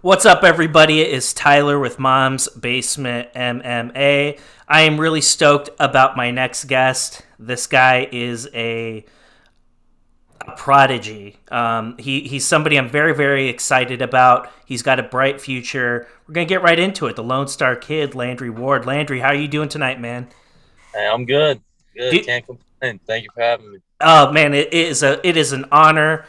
What's up, everybody? It is Tyler with Mom's Basement MMA. I am really stoked about my next guest. This guy is a prodigy. He's somebody I'm very, very excited about. He's got a bright future. We're going to get right into it. The Lone Star Kid, Landry Ward. Landry, how are you doing tonight, man? Hey, I'm good. Good. Do, Can't complain. Thank you for having me. oh, man, it is an honor.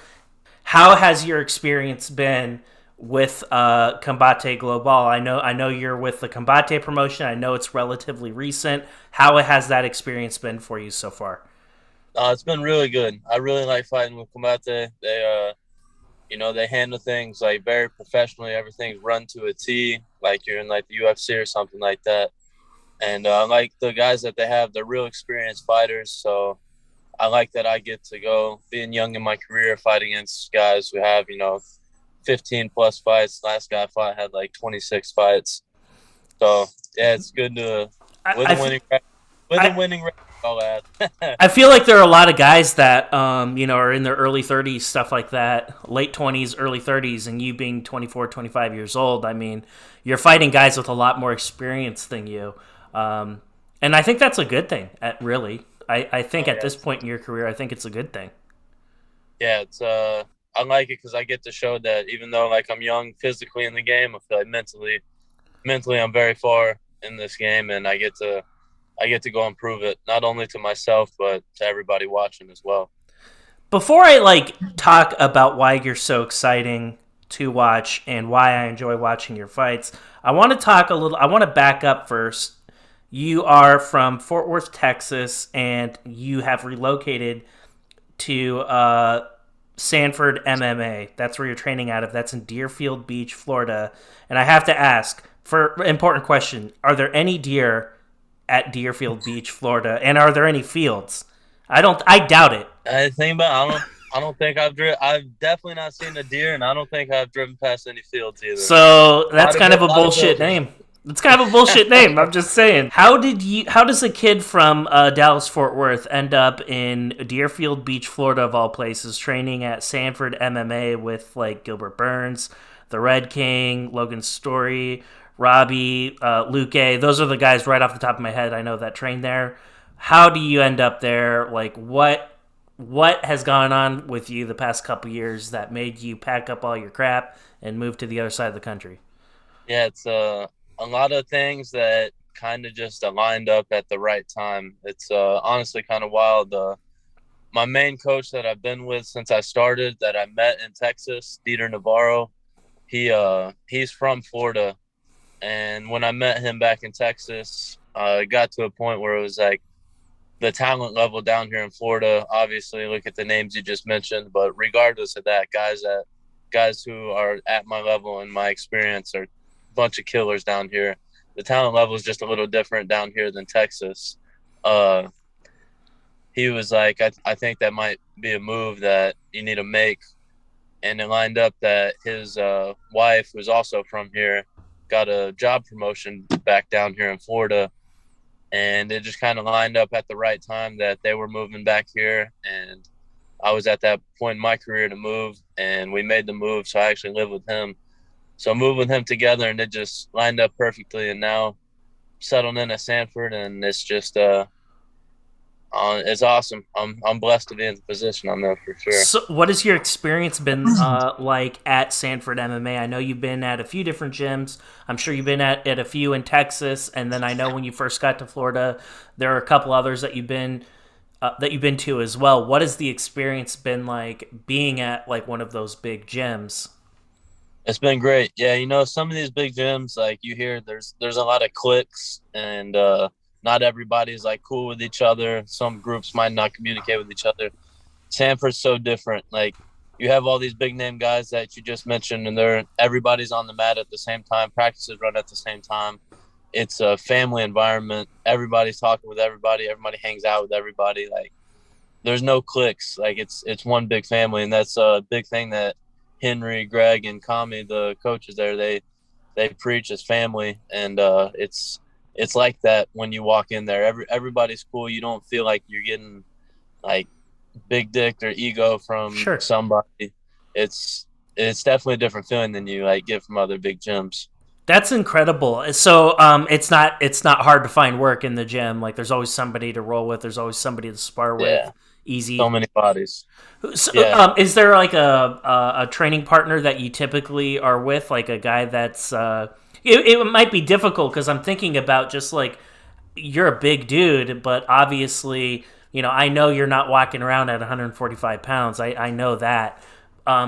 How has your experience been with Combate Global? I know you're with the Combate promotion. I know it's relatively recent. How has that experience been for you so far? It's been really good. I really like fighting with Combate. They handle things like very professionally. Everything's run to a T, like you're in like the UFC or something like that. And I like the guys that they have. They're real experienced fighters. So I like that I get to go, being young in my career, fight against guys who have 15 plus fights. Last guy I fought had like 26 fights. So yeah, it's good to with a I, winning record. With a I, winning record, I'll add. I feel like there are a lot of guys that are in their early 30s, stuff like that, late 20s, early 30s, and you being 24, 25 years old. I mean, you're fighting guys with a lot more experience than you. Um, and I think that's a good thing, really. I think Oh at yeah, this point in your career, I think it's a good thing. yeah. It's I like it because I get to show that even though like I'm young physically in the game, I feel like mentally I'm very far in this game, and I get to go and prove it not only to myself but to everybody watching as well. Before I talk about why you're so exciting to watch and why I enjoy watching your fights, I want to talk a little. I want to back up first. You are from Fort Worth, Texas, and you have relocated to Sanford MMA. That's where you're training out of. That's in Deerfield Beach, Florida. And I have to ask for important question: are there any deer at Deerfield Beach, Florida, and are there any fields? I don't. I doubt it. I think about I don't think I've definitely not seen a deer, and I don't think I've driven past any fields either. So that's kind of a Lot of bullshit buildings. name. It's kind of a bullshit name. I'm just saying. How does a kid from Dallas Fort Worth end up in Deerfield Beach, Florida, of all places, training at Sanford MMA with like Gilbert Burns, the Red King, Logan Story, Robbie, Luke A. Those are the guys right off the top of my head I know that train there. How do you end up there? Like what has gone on with you the past couple years that made you pack up all your crap and move to the other side of the country? Yeah, it's a lot of things that kind of just lined up at the right time. It's honestly kind of wild. My main coach that I've been with since I started, that I met in Texas, Dieter Navarro, he's from Florida, and when I met him back in Texas, it got to a point where it was like the talent level down here in Florida. Obviously, look at the names you just mentioned, but regardless of that, guys who are at my level and my experience are a bunch of killers down here. The talent level is just a little different down here than Texas. Uh, he was like, I think that might be a move that you need to make. And it lined up that his wife, who's also from here, got a job promotion back down here in Florida. And it just kind of lined up at the right time that they were moving back here. And I was at that point in my career to move, and we made the move. So I actually live with him. So I moved with him together, and it just lined up perfectly. And now settled in at Sanford, and it's awesome. I'm blessed to be in the position I'm in for sure. So, what has your experience been like at Sanford MMA? I know you've been at a few different gyms. I'm sure you've been at a few in Texas, and then I know when you first got to Florida, there are a couple others that you've been to as well. What has the experience been like being at like one of those big gyms? It's been great. Yeah, some of these big gyms, like you hear, there's a lot of cliques, and not everybody's like cool with each other. Some groups might not communicate with each other. Sanford's so different. Like you have all these big name guys that you just mentioned, and everybody's on the mat at the same time. Practices run at the same time. It's a family environment. Everybody's talking with everybody. Everybody hangs out with everybody. Like there's no cliques. Like it's one big family, and that's a big thing that Henry, Greg, and Kami, the coaches there, they preach as family, and it's like that when you walk in there. Everybody's cool. You don't feel like you're getting like big dick or ego from Sure. somebody. It's it's definitely a different feeling than you like get from other big gyms. That's incredible. So it's not hard to find work in the gym. Like there's always somebody to roll with. There's always somebody to spar with. Yeah, so Easy. many bodies. So, Yeah. is there like a training partner that you typically are with, like a guy that's it might be difficult because I'm thinking about just like you're a big dude, but obviously, I know you're not walking around at 145 pounds. I know that.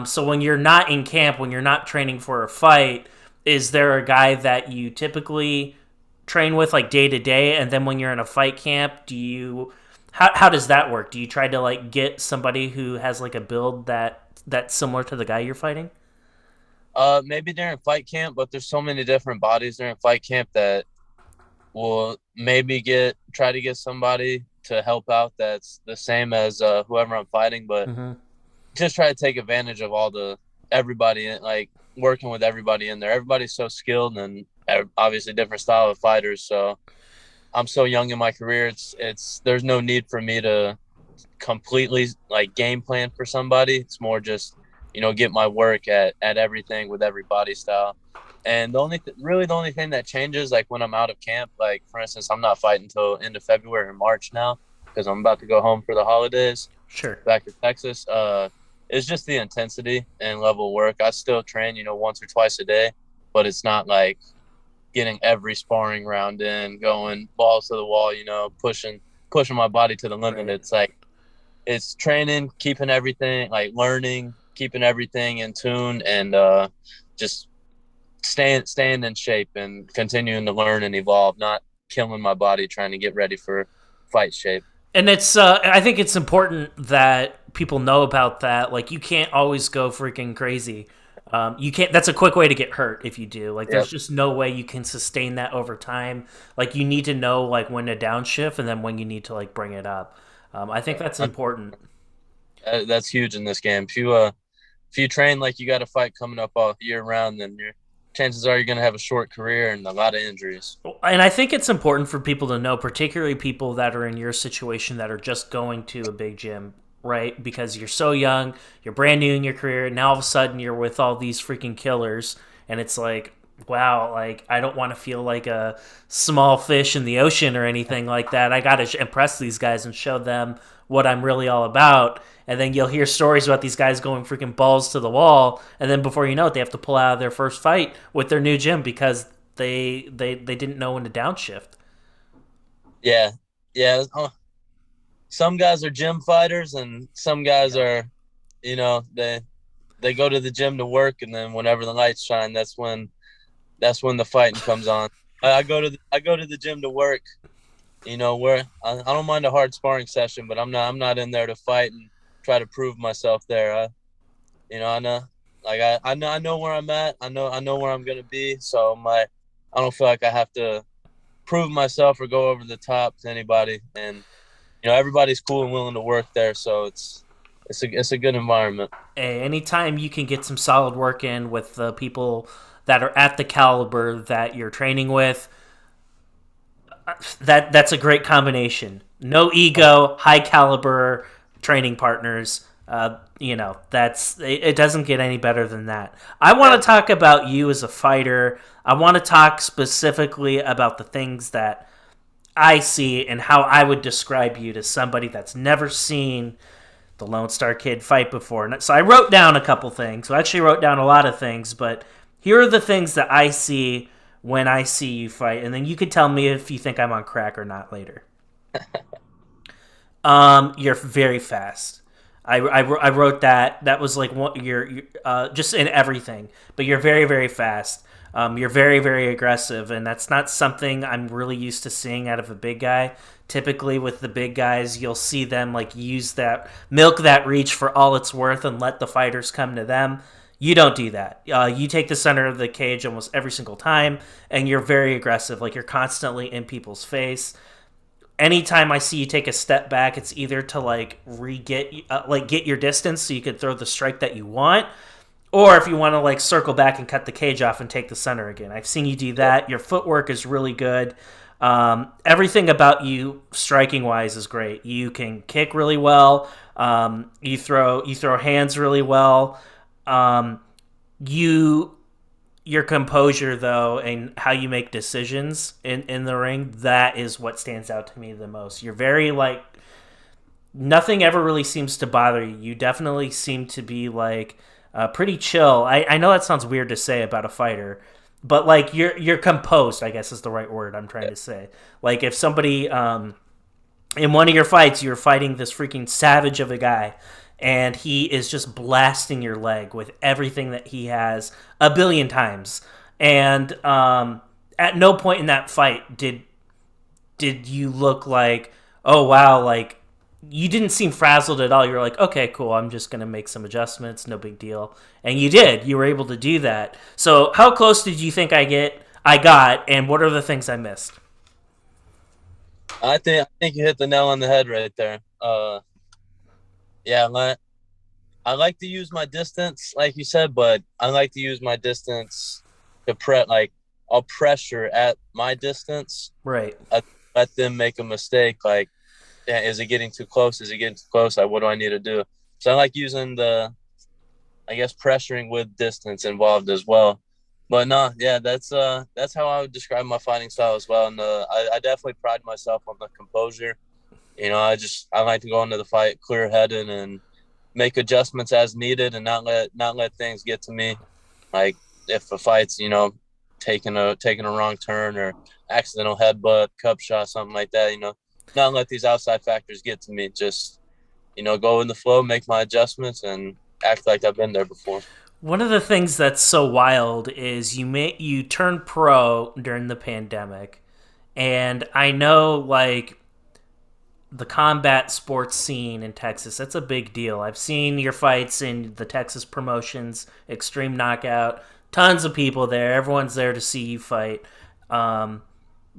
So when you're not in camp, when you're not training for a fight, is there a guy that you typically train with like day to day? And then when you're in a fight camp, how does that work? Do you try to like get somebody who has like a build that's similar to the guy you're fighting? Maybe during fight camp, but there's so many different bodies during fight camp that will maybe get try to get somebody to help out that's the same as whoever I'm fighting, but Mm-hmm. just try to take advantage of all the everybody in, like working with everybody in there. Everybody's so skilled and obviously different style of fighters. So I'm so young in my career. It's there's no need for me to completely like game plan for somebody. It's more just get my work at everything with every body style. And really the only thing that changes like when I'm out of camp, like for instance, I'm not fighting until end of February or March now because I'm about to go home for the holidays Sure. back to Texas. It's just the intensity and level of work. I still train, once or twice a day, but it's not like getting every sparring round in, going balls to the wall, pushing my body to the limit. Right. It's like it's training, keeping everything like learning, keeping everything in tune, and just staying in shape and continuing to learn and evolve, not killing my body trying to get ready for fight shape. And I think it's important that people know about that. Like, you can't always go freaking crazy. You can't. That's a quick way to get hurt if you do. Like, there's Yep. just no way you can sustain that over time. Like, you need to know like when to downshift and then when you need to like bring it up. I think that's important. That's huge in this game. If you train like you got a fight coming up all year round, then your chances are you're going to have a short career and a lot of injuries. And I think it's important for people to know, particularly people that are in your situation that are just going to a big gym, right? Because you're so young, you're brand new in your career, and now all of a sudden you're with all these freaking killers, and it's like, wow, like I don't want to feel like a small fish in the ocean or anything like that. I got to impress these guys and show them what I'm really all about. And then you'll hear stories about these guys going freaking balls to the wall, and then before you know it, they have to pull out of their first fight with their new gym because they didn't know when to downshift. Yeah, yeah. Some guys are gym fighters, and some guys Yep. are, they go to the gym to work, and then whenever the lights shine, that's when the fighting comes on. I go to the gym to work. Where I don't mind a hard sparring session, but I'm not in there to fight and try to prove myself there. I know, like I know where I'm at. I know where I'm gonna be. So I don't feel like I have to prove myself or go over the top to anybody. And everybody's cool and willing to work there. So it's a good environment. Hey, anytime you can get some solid work in with the people that are at the caliber that you're training with, that's a great combination. No ego, high caliber training partners. It doesn't get any better than that. I want Yeah. to talk about you as a fighter. I want to talk specifically about the things that I see and how I would describe you to somebody that's never seen the Lone Star Kid fight before. So I wrote down a couple things. So I actually wrote down a lot of things, but here are the things that I see when I see you fight, and then you could tell me if you think I'm on crack or not later. You're very fast. I wrote that. That was like you're just in everything, but you're very very fast. You're very very aggressive, and that's not something I'm really used to seeing out of a big guy. Typically, with the big guys, you'll see them like use that milk that reach for all it's worth and let the fighters come to them. You don't do that. You take the center of the cage almost every single time, and you're very aggressive. Like you're constantly in people's face. Anytime I see you take a step back, it's either to like get your distance so you could throw the strike that you want, or if you want to like circle back and cut the cage off and take the center again. I've seen you do Yep. that. Your footwork is really good. Everything about you striking wise is great. You can kick really well. You throw hands really well. you your composure though and how you make decisions in the ring, that is what stands out to me the most. You're very like nothing ever really seems to bother you. You definitely seem to be like pretty chill. I know that sounds weird to say about a fighter, but like you're composed, I guess is the right word I'm trying to say. Like if somebody in one of your fights, you're fighting this freaking savage of a guy, and he is just blasting your leg with everything that he has a billion times. And at no point in that fight did you look like, oh wow, like you didn't seem frazzled at all. You're like, okay, cool. I'm just gonna make some adjustments. No big deal. And you did. You were able to do that. So how close did you think I got, and what are the things I missed? I think you hit the nail on the head right there. Yeah, I like to use my distance, like you said, but I like to use my distance to like I'll pressure at my distance. Right. I let them make a mistake. Like, yeah, is it getting too close? Is it getting too close? Like, what do I need to do? So I like using I guess, pressuring with distance involved as well. But no, yeah, that's how I would describe my fighting style as well. And I definitely pride myself on the composure. I like to go into the fight clear headed and make adjustments as needed and not let things get to me. Like if a fight's taking a wrong turn or accidental headbutt, cup shot, something like that. Not let these outside factors get to me. Just go in the flow, make my adjustments, and act like I've been there before. One of the things that's so wild is you turned pro during the pandemic, and I know like the combat sports scene in Texas, that's a big deal. I've seen your fights in the Texas promotions, Extreme Knockout, tons of people there. Everyone's there to see you fight. Um,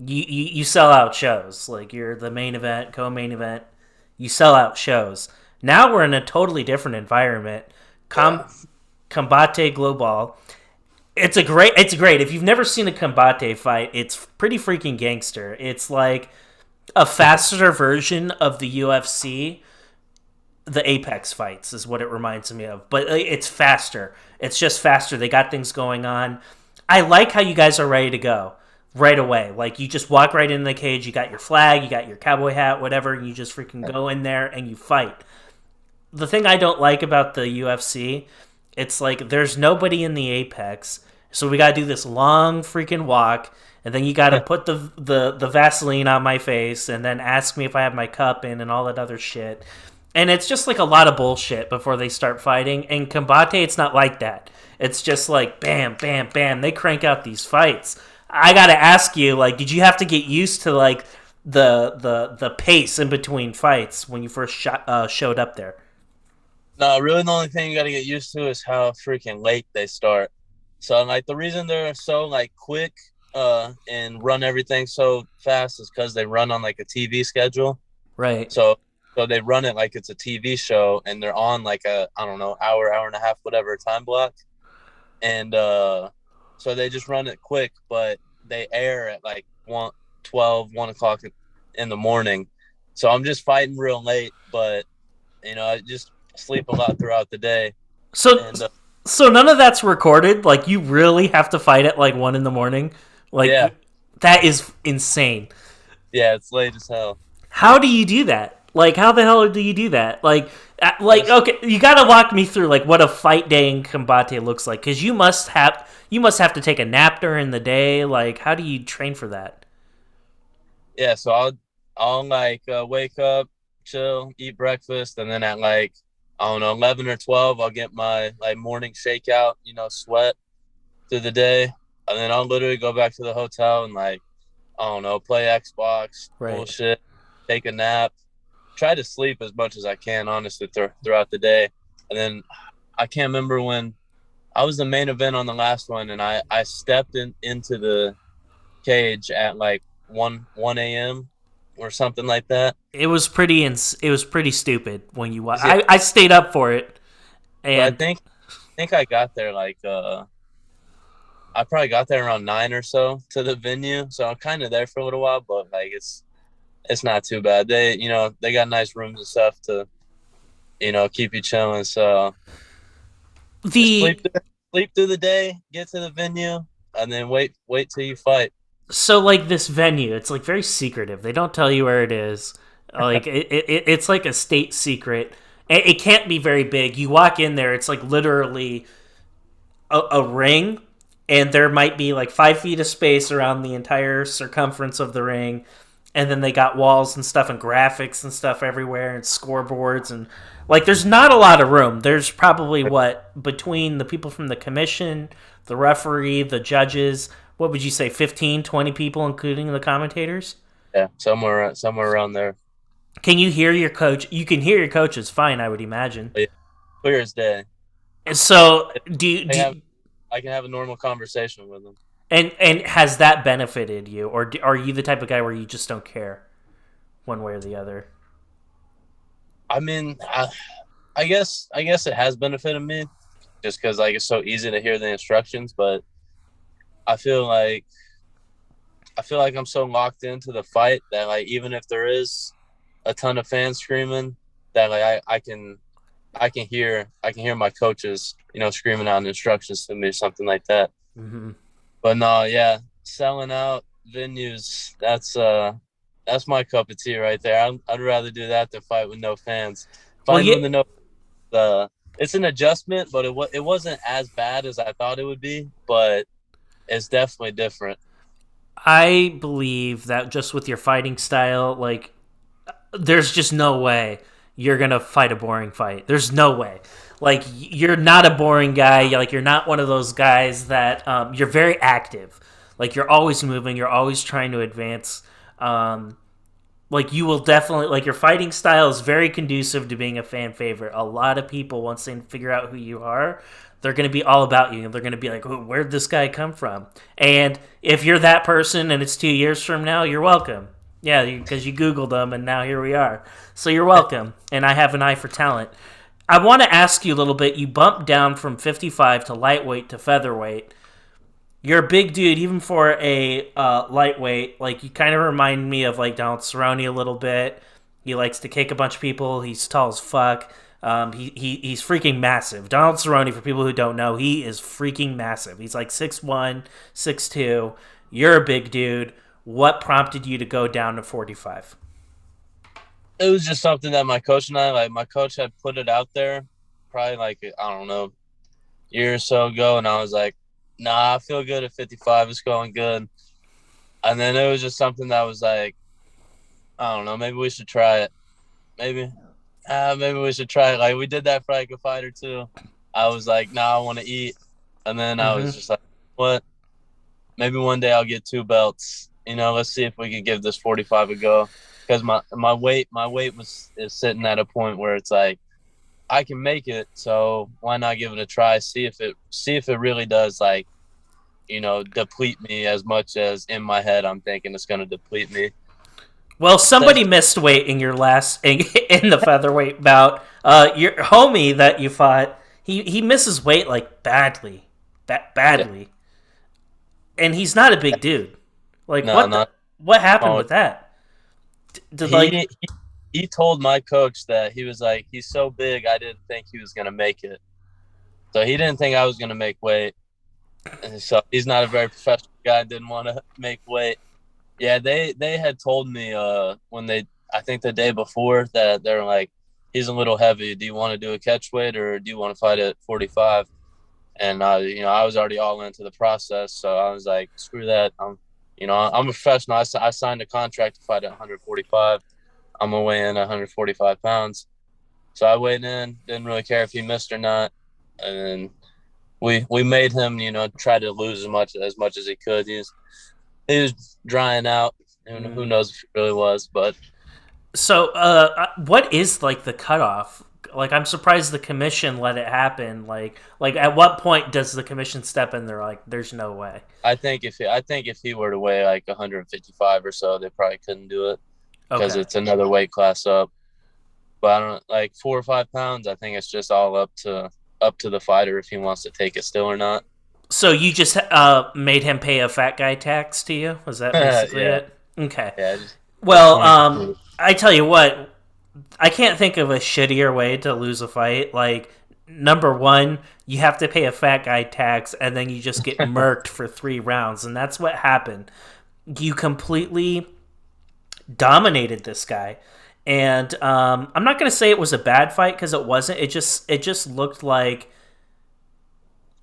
you sell out shows. Like you're the main event, co-main event. You sell out shows. Now we're in a totally different environment. Yeah. Combate Global. It's great. If you've never seen a Combate fight, it's pretty freaking gangster. It's like a faster version of the UFC. The Apex fights is what it reminds me of, but it's faster. It's just faster. They got things going on. I like how you guys are ready to go right away. Like you just walk right into the cage. You got your flag, you got your cowboy hat, whatever. And you just freaking go in there and you fight. The thing I don't like about the UFC, it's like there's nobody in the Apex, so we got to do this long freaking walk, and then you got to put the Vaseline on my face, and then ask me if I have my cup in and all that other shit. And it's just like a lot of bullshit before they start fighting. And Combate, it's not like that. It's just like bam, bam, bam. They crank out these fights. I gotta ask you, like, did you have to get used to like the pace in between fights when you first showed up there? No, really, the only thing you got to get used to is how freaking late they start. So, like, the reason they're so like quick and run everything so fast is because they run on like a TV schedule. Right. So, so they run it like it's a TV show, and they're on like a I don't know hour and a half, whatever time block, and so they just run it quick, but they air at like 1 o'clock in the morning. So I'm just fighting real late, but I just sleep a lot throughout the day, So and so none of that's recorded. Like you really have to fight at like 1 in the morning. yeah, Like that is insane. yeah, it's late as hell. How do you do that? Like how the hell do you do that? Like Just okay, you got to walk me through like what a fight day in Combate looks like cuz you must have to take a nap during the day. Like how do you train for that? yeah, so I'll like wake up, chill, eat breakfast, and then at like I don't know 11 or 12, I'll get my like morning shakeout, sweat through the day, and then I'll literally go back to the hotel and like I don't know play Xbox, Right. bullshit, take a nap, try to sleep as much as I can, honestly, throughout the day, and then I can't remember when I was the main event on the last one, and I stepped into the cage at like one a.m. or something like that. It was pretty stupid when you Yeah, I stayed up for it so I and think I got there like I probably got there around 9 or so to the venue, so I'm kind of there for a little while, but like it's not too bad. They got nice rooms and stuff to keep you chilling. So just the sleep through the day, get to the venue, and then wait till you fight. So like this venue, it's like very secretive. They don't tell you where it is. Like it's like a state secret. It can't be very big. You walk in there, it's like literally a ring, and there might be like 5 feet of space around the entire circumference of the ring, and then they got walls and stuff and graphics and stuff everywhere and scoreboards and like there's not a lot of room. There's probably what between the people from the commission, the referee, the judges, what would you say 15, 20 people including the commentators? Yeah, somewhere around there. Can you hear your coach? You can hear your coaches fine, I would imagine. But yeah, clear as day. So, I can have a normal conversation with them. and has that benefited you, or are you the type of guy where you just don't care one way or the other? I mean, I guess it has benefited me just because like it's so easy to hear the instructions, but I feel like I'm so locked into the fight that like even if there is a ton of fans screaming, that like I can hear my coaches, screaming out instructions to me, something like that. Mm-hmm. But no, yeah, selling out venues, that's my cup of tea right there. I'd rather do that than fight with no fans. Well, Fighting yeah, with the no, it's an adjustment, but it wasn't as bad as I thought it would be. But it's definitely different. I believe that just with your fighting style, like, there's just no way you're gonna fight a boring fight. There's no way. Like, you're not a boring guy. Like, you're not one of those guys that you're very active. Like, you're always moving. You're always trying to advance. Um, like, you will definitely like your fighting style is very conducive to being a fan favorite. A lot of people, once they figure out who you are, they're going to be all about you. They're going to be like, oh, where'd this guy come from? And if you're that person and it's 2 years from now, you're welcome. Yeah, because you Googled them and now here we are. So you're welcome. And I have an eye for talent. I want to ask you a little bit. You bumped down from 55 to lightweight to featherweight. You're a big dude, even for a lightweight. Like, you kind of remind me of like Donald Cerrone a little bit. He likes to kick a bunch of people. He's tall as fuck. He's freaking massive. Donald Cerrone, for people who don't know, he is freaking massive. He's like 6'1", 6'2". You're a big dude. What prompted you to go down to 45? It was just something that my coach had put it out there, probably like I don't know, year or so ago, and I was like, nah, I feel good at 55. It's going good. And then it was just something that was like, I don't know, maybe we should try it. Maybe, maybe we should try it. Like we did that for like a fight or two. I was like, nah, I want to eat. And then I was Mm-hmm. just like, what? Maybe one day I'll get 2 belts. Let's see if we can give this 45 a go. Because my weight is sitting at a point where it's like I can make it, so why not give it a try? See if it really does like deplete me as much as in my head I'm thinking it's going to deplete me. Well, somebody That's, missed weight in your last in the featherweight bout. Your homie that you fought, he misses weight like badly, yeah, badly, and he's not a big dude. Like no, not what happened oh, with that? Did like he told my coach that he was like he's so big I didn't think he was going to make it. So he didn't think I was going to make weight. And so he's not a very professional guy, didn't want to make weight. Yeah, they had told me when they I think the day before that they're like he's a little heavy. Do you want to do a catch weight or do you want to fight at 45? And I was already all into the process, so I was like, screw that. I'm a professional. I signed a contract to fight at 145. I'm gonna weigh in at 145 pounds. So I weighed in. Didn't really care if he missed or not, and then we made him try to lose as much as he could. He was drying out. And who knows if he really was, but so. What is like the cutoff? Like, I'm surprised the commission let it happen. Like at what point does the commission step in? They're like, there's no way. I think if he were to weigh like 155 or so, they probably couldn't do it because Okay. it's another weight class up. But I don't like 4 or 5 pounds. I think it's just all up to the fighter if he wants to take it still or not. So you just made him pay a fat guy tax to you? Was that basically Yeah, it? Okay. yeah, just Well, 20%. I tell you what, I can't think of a shittier way to lose a fight. Like, number one, you have to pay a fat guy tax, and then you just get murked for 3 rounds, and that's what happened. You completely dominated this guy, and I'm not going to say it was a bad fight because it wasn't. It just looked like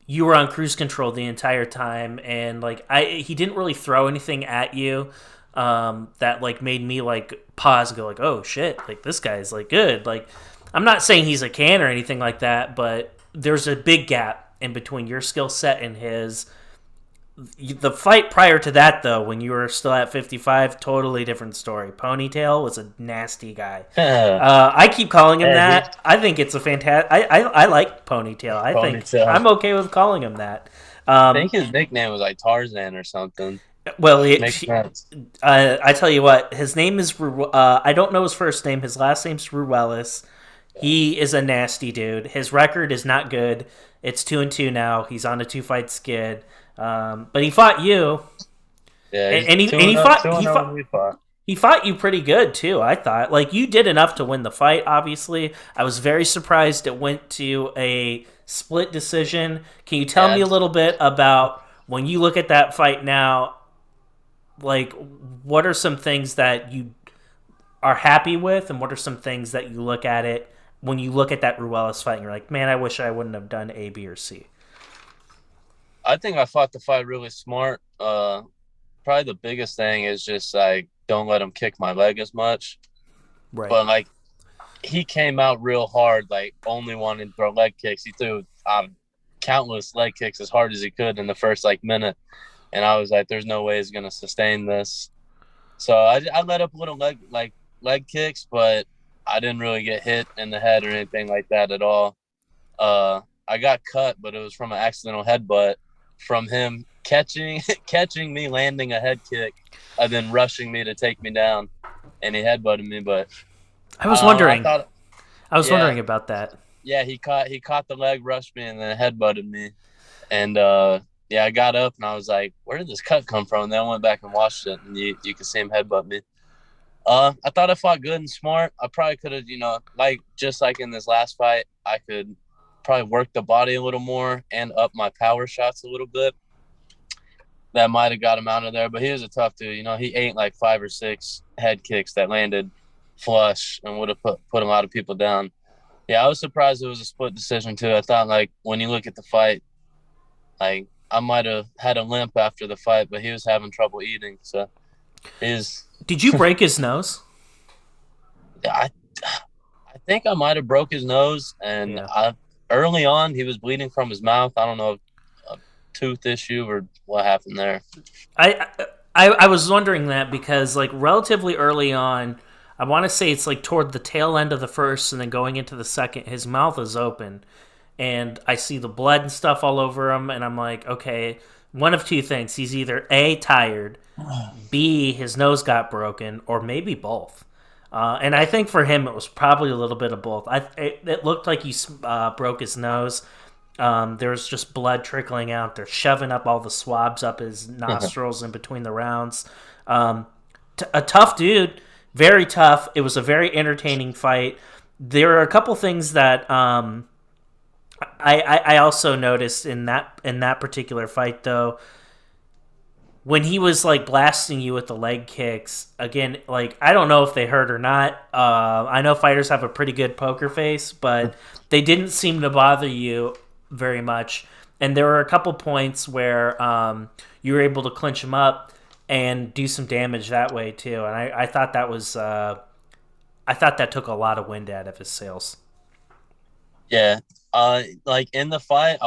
you were on cruise control the entire time, and like he didn't really throw anything at you that like made me like pause and go like, oh shit, like this guy's like good. Like I'm not saying he's a can or anything like that, but there's a big gap in between your skill set and his. The fight prior to that, though, when you were still at 55, totally different story. Ponytail was a nasty guy. I keep calling him Yeah, that. I think it's a fantastic. I like Ponytail. I think Ponytail. I'm okay with calling him that. I think his nickname was like Tarzan or something. Well, Makes sense. I tell you what, his name is. I don't know his first name. His last name's Rue Ellis. He is a nasty dude. His record is not good. It's 2-2 now. He's on a 2-fight skid. But he fought you, Yeah, and he's he fought. we fought. He fought you pretty good too. I thought like you did enough to win the fight. Obviously, I was very surprised it went to a split decision. Can you tell me a little bit about when you look at that fight now? Like, what are some things that you are happy with, and what are some things that you look at it when you look at that Ruelas fight and you're like, man, I wish I wouldn't have done A, B, or C. I think I fought the fight really smart. Probably the biggest thing is just like don't let him kick my leg as much. Right. But like he came out real hard, like only wanting to throw leg kicks. He threw countless leg kicks as hard as he could in the first like minute, and I was like, "There's no way he's gonna sustain this." So I let up little leg kicks, but I didn't really get hit in the head or anything like that at all. I got cut, but it was from an accidental headbutt from him catching me landing a head kick and then rushing me to take me down, and he headbutted me. But I was wondering. I was yeah, wondering about that. yeah, he caught the leg, rushed me, and then headbutted me. And yeah, I got up and I was like, "Where did this cut come from?" And then I went back and watched it, and you could see him headbutt me. I thought I fought good and smart. I probably could have, like just like in this last fight, I could probably work the body a little more and up my power shots a little bit. That might have got him out of there, but he was a tough dude. He ate like 5 or 6 head kicks that landed flush and would have put a lot of people down. Yeah, I was surprised it was a split decision too. I thought like when you look at the fight, like I might have had a limp after the fight, but he was having trouble eating. So he's. Did you break his nose? I think I might have broke his nose, and Yeah. early on he was bleeding from his mouth. I don't know if a tooth issue or what happened there. I was wondering that because like relatively early on, I want to say it's like toward the tail end of the first and then going into the second, his mouth is open, and I see the blood and stuff all over him, and I'm like, okay, one of two things: he's either A, tired, B, his nose got broken, or maybe both. And I think for him, it was probably a little bit of both. It looked like he broke his nose. There was just blood trickling out. They're shoving up all the swabs up his nostrils in between the rounds. A tough dude, very tough. It was a very entertaining fight. There are a couple things that I also noticed in that particular fight, though. When he was like blasting you with the leg kicks, again, like I don't know if they hurt or not. I know fighters have a pretty good poker face, but they didn't seem to bother you very much. And there were a couple points where you were able to clinch him up and do some damage that way too. And I thought that was I thought that took a lot of wind out of his sails. Yeah, like in the fight,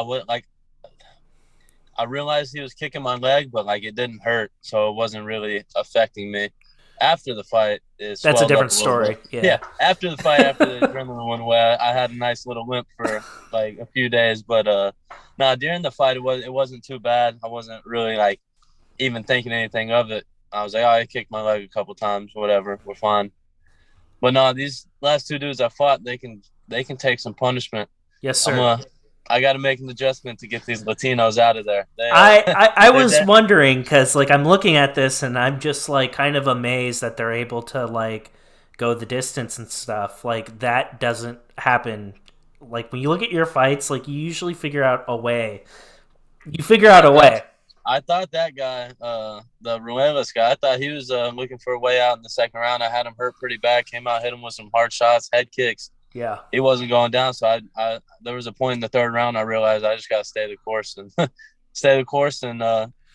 I realized he was kicking my leg, but like it didn't hurt, so it wasn't really affecting me. After the fight, That's a different story. Yeah, after the fight, after the adrenaline went away, I had a nice little limp for like a few days. But no, during the fight, it wasn't too bad. I wasn't really like even thinking anything of it. I was like, oh, I kicked my leg a couple times, whatever, we're fine. But no, these last 2 dudes I fought, they can take some punishment. Yes, sir. I got to make an adjustment to get these Latinos out of there. I was wondering because like I'm looking at this and I'm just like kind of amazed that they're able to like go the distance and stuff. Like that doesn't happen like when you look at your fights, like you usually figure out a way. You figure out I a thought way. I thought that guy, the Rue Ellis guy, I thought he was looking for a way out in the second round. I had him hurt pretty bad. Came out, hit him with some hard shots, head kicks. Yeah. He wasn't going down. So I there was a point in the third round I realized I just got to stay the course and stay the course and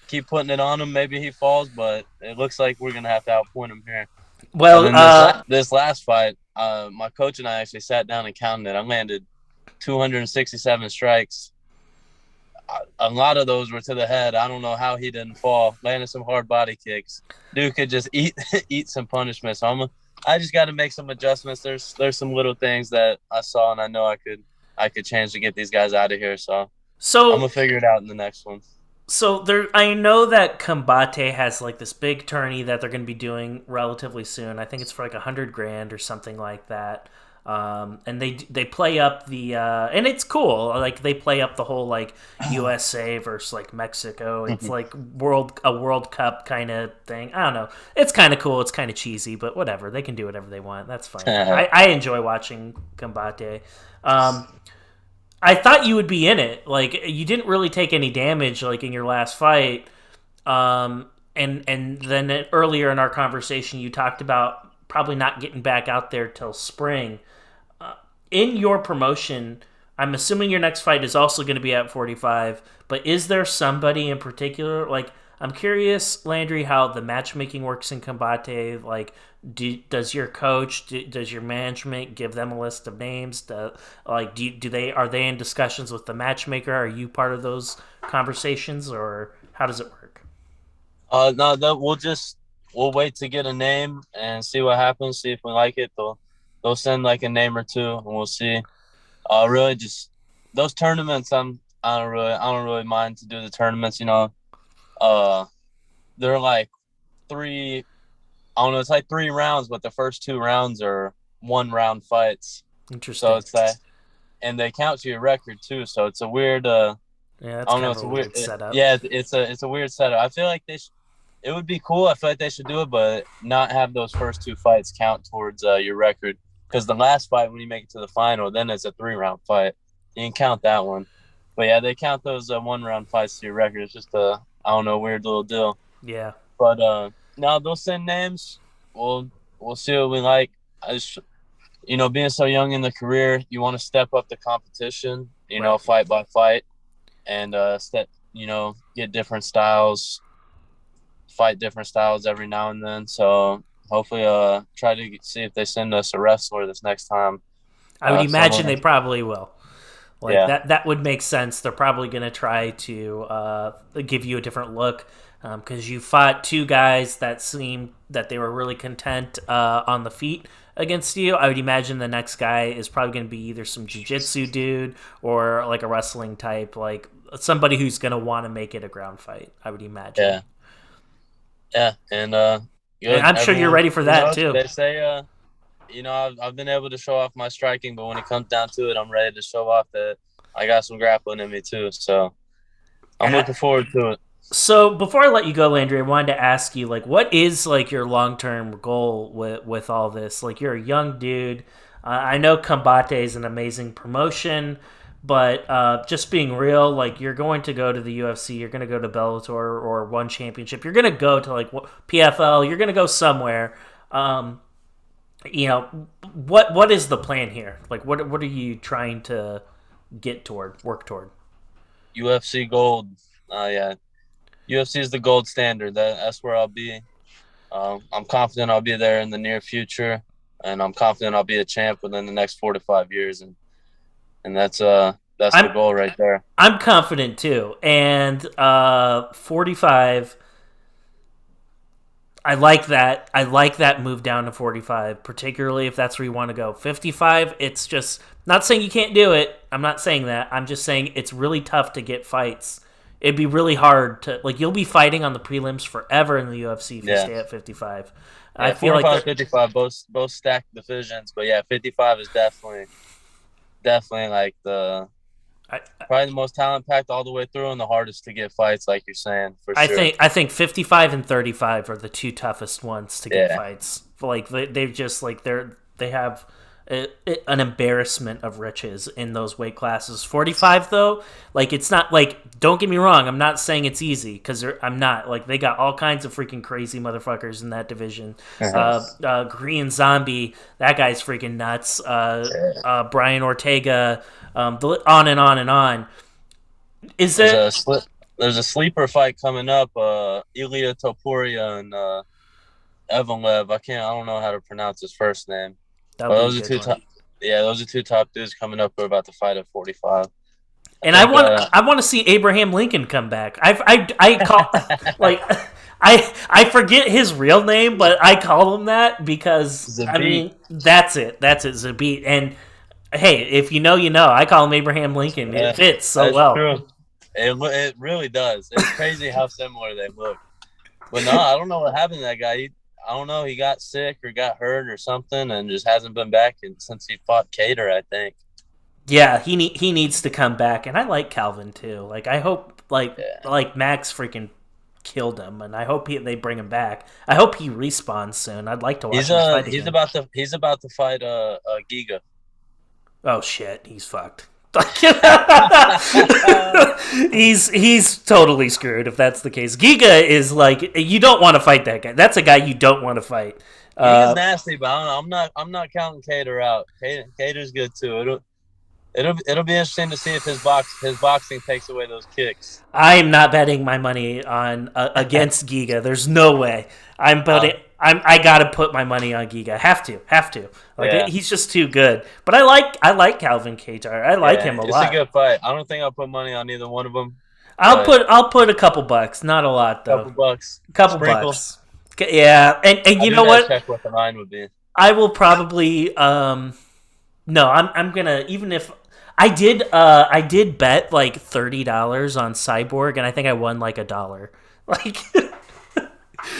keep putting it on him. Maybe he falls, but it looks like we're gonna have to outpoint him here. And Well, then this last fight, my coach and I actually sat down and counted it. I landed 267 strikes. A lot of those were to the head. I don't know how he didn't fall. Landed some hard body kicks. Dude could just eat eat some punishment. So I just got to make some adjustments. There's some little things that I saw and I know I could change to get these guys out of here. So I'm so gonna figure it out in the next one. there, I know that Combate has like this big tourney that they're going to be doing relatively soon. I think it's for like 100 grand or something like that. And they play up the and it's cool. Like they play up the whole like USA versus like Mexico. It's like a World Cup kind of thing. I don't know. It's kind of cool. It's kind of cheesy, but whatever. They can do whatever they want. That's fine. I enjoy watching Combate. Um, I thought you would be in it. Like you didn't really take any damage like in your last fight. And then earlier in our conversation, you talked about probably not getting back out there till spring. In your promotion, I'm assuming your next fight is also going to be at 45. But is there somebody in particular? Like I'm curious, Landry, how the matchmaking works in Combate. Like, does your coach, does your management give them a list of names? Do they are they in discussions with the matchmaker? Are you part of those conversations, or how does it work? No, that we'll wait to get a name and see what happens. See if we like it. They'll send like a name or two, and we'll see. Really, just those tournaments. I don't really mind to do the tournaments. Uh, they're like three. I don't know. It's like 3 rounds, but the first 2 rounds are 1 round fights. So Interesting. it's that, and they count to your record too. So it's a weird. Yeah, that's I don't know. kind of It's a a weird. weird setup. Yeah, it's a weird setup. I feel like it would be cool. I feel like they should do it, but not have those first 2 fights count towards your record. Because the last fight, when you make it to the final, then it's a 3 round fight. You can count that one. But yeah, they count those 1 round fights to your record. It's just I don't know, weird little deal. Yeah. But no, they'll send names. We'll we'll see what we like. I just being so young in the career, you want to step up the competition. Right. Fight by fight, and get different styles, fight different styles every now and then. So hopefully, try to see if they send us a wrestler this next time. I would imagine Someone, they probably will. Like yeah, that would make sense. They're probably going to try to give you a different look because you fought two guys that seemed that they were really content on the feet against you. I would imagine the next guy is probably going to be either some jiu-jitsu dude or like a wrestling type, like somebody who's going to want to make it a ground fight. I would imagine, yeah, yeah, and and good. I'm sure you're Everyone, ready for that too. they say I've been able to show off my striking, but when it comes down to it, I'm ready to show off that I got some grappling in me too. So I'm And looking forward to it. so before I let you go, Landry, I wanted to ask you, like, what is like your long term goal with all this? Like, you're a young dude. I know Combate is an amazing promotion, but just being real, like, you're going to go to the UFC, you're going to go to Bellator or One Championship, you're going to go to like PFL, you're going to go somewhere. Um, what is the plan here? Like, what are you trying to work toward? UFC gold. Yeah, UFC is the gold standard. That's where I'll be. I'm confident I'll be there in the near future, and I'm confident I'll be a champ within the next 4 to 5 years, and that's the I'm goal right there. I'm confident too. And 45, I like that. I like that move down to 45, particularly if that's where you want to go. 55, it's just not saying you can't do it. I'm not saying that. I'm just saying it's really tough to get fights. It'd be really hard to like you'll be fighting on the prelims forever in the UFC if you Yeah, stay at 55. I yeah. feel like 45 that and 55 both stacked divisions, but yeah, 55 is definitely like the I, probably the most talent packed all the way through and the hardest to get fights, like you're saying for I sure. think I think 55 and 35 are the two toughest ones to get Yeah, fights. Like they've just like they have an embarrassment of riches in those weight classes. 45 though, like it's not like, don't get me wrong, I'm not saying it's easy because I'm not, like they got all kinds of freaking crazy motherfuckers in that division. Korean Zombie, that guy's freaking nuts. Brian Ortega, on and on and on. Is There's it? a there's a sleeper fight coming up. Ilya Topuria and Evan Lev. I don't know how to pronounce his first name. That'll But be a those are good two one. top. Yeah, those are two top dudes coming up. We're about to fight at 45. I And I think. want I want to see Abraham Lincoln come back. I call like I forget his real name, but I call him that because I Zabit. mean that's it. That's it, Zabit. And hey, if you know, you know. I call him Abraham Lincoln. It Yeah, fits so that's well. true. It really does. It's crazy how similar they look. But no, I don't know what happened to that guy. I don't know. He got sick or got hurt or something, and just hasn't been back since he fought Cater, I think. Yeah, he needs to come back, and I like Calvin too. Like I hope Yeah, Max freaking killed him, and I hope they bring him back. I hope he respawns soon. I'd like to watch him fight again. he's about to fight Giga. Oh shit, he's fucked. He's totally screwed if that's the case. Giga is like, you don't want to fight that guy. That's a guy you don't want to fight. Giga's nasty, but I'm not counting Cater out. Cater's good too. It'll be interesting to see if his boxing takes away those kicks. I am not betting my money on against Giga. There's no way. I'm betting. I gotta put my money on Giga. Have to. Like Yeah. he's just too good. But I like Calvin Catar. I like him a It's lot. a good fight. I don't think I'll put money on either one of them. I'll put a couple bucks, not a lot though. Couple bucks, Couple sprinkle. bucks. Yeah, and you know what? Check what the line would be. I will probably no, I'm gonna, even if I did bet like $30 on Cyborg and I think I won like $1. Like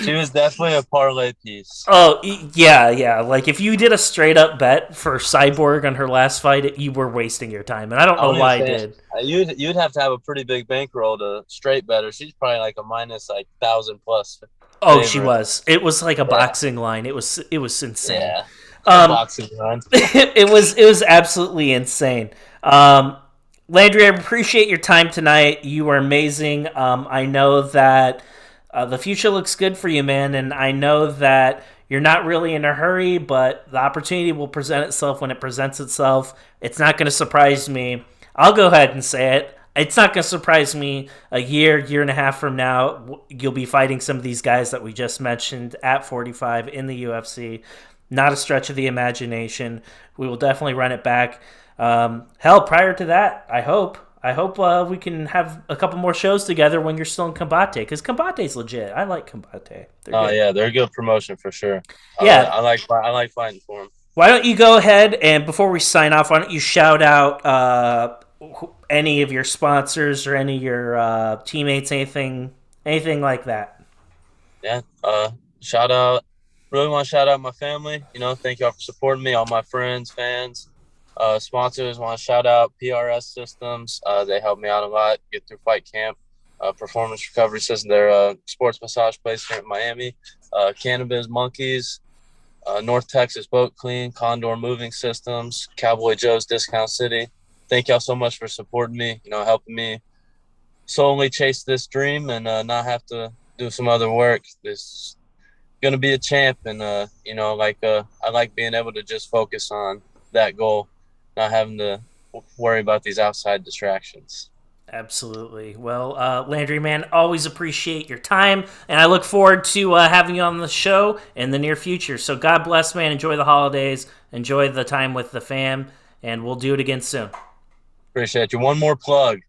She was definitely a parlay piece. oh yeah. Like if you did a straight up bet for Cyborg on her last fight, you were wasting your time, and I don't know why I did. You'd have to have a pretty big bankroll to straight bet her. She's probably like a minus like 1,000 plus. Oh, favorite. she was. It was like a boxing line. It was insane. Yeah. Boxing line. It was absolutely insane. Landry, I appreciate your time tonight. You were amazing. I know that the future looks good for you, man, and I know that you're not really in a hurry, but the opportunity will present itself when it presents itself. It's not going to surprise me. I'll go ahead and say it. It's not going to surprise me a year and a half from now. You'll be fighting some of these guys that we just mentioned at 45 in the UFC. Not a stretch of the imagination. We will definitely run it back. Hell, prior to that, I hope we can have a couple more shows together when you're still in Combate, because Combate's legit. I like Combate. Yeah, they're a good promotion for sure. Yeah, I like fighting for them. Why don't you go ahead and before we sign off, why don't you shout out any of your sponsors or any of your teammates, anything like that? Yeah. Shout out. Really want to shout out my family. Thank y'all for supporting me. All my friends, fans, sponsors. Want to shout out PRS Systems. They helped me out a lot get through fight camp. Performance Recovery System. They're a sports massage place here in Miami. Cannabis Monkeys. North Texas Boat Clean. Condor Moving Systems. Cowboy Joe's Discount City. Thank y'all so much for supporting me. helping me solely chase this dream and not have to do some other work. This gonna be a champ, and I like being able to just focus on that goal, not having to worry about these outside distractions. Absolutely. Well, Landry, man, always appreciate your time, and I look forward to having you on the show in the near future. So God bless, man. Enjoy the holidays. Enjoy the time with the fam, and we'll do it again soon. Appreciate you. One more plug.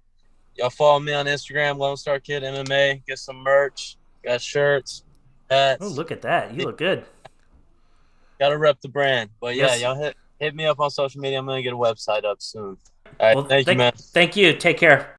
Y'all follow me on Instagram, Lone Star Kid MMA. Get some merch. Got shirts, hats. Oh, look at that. You look good. Got to rep the brand. But yeah, Yes. y'all hit me up on social media. I'm going to get a website up soon. All right. Well, thank you, man. Thank you. Take care.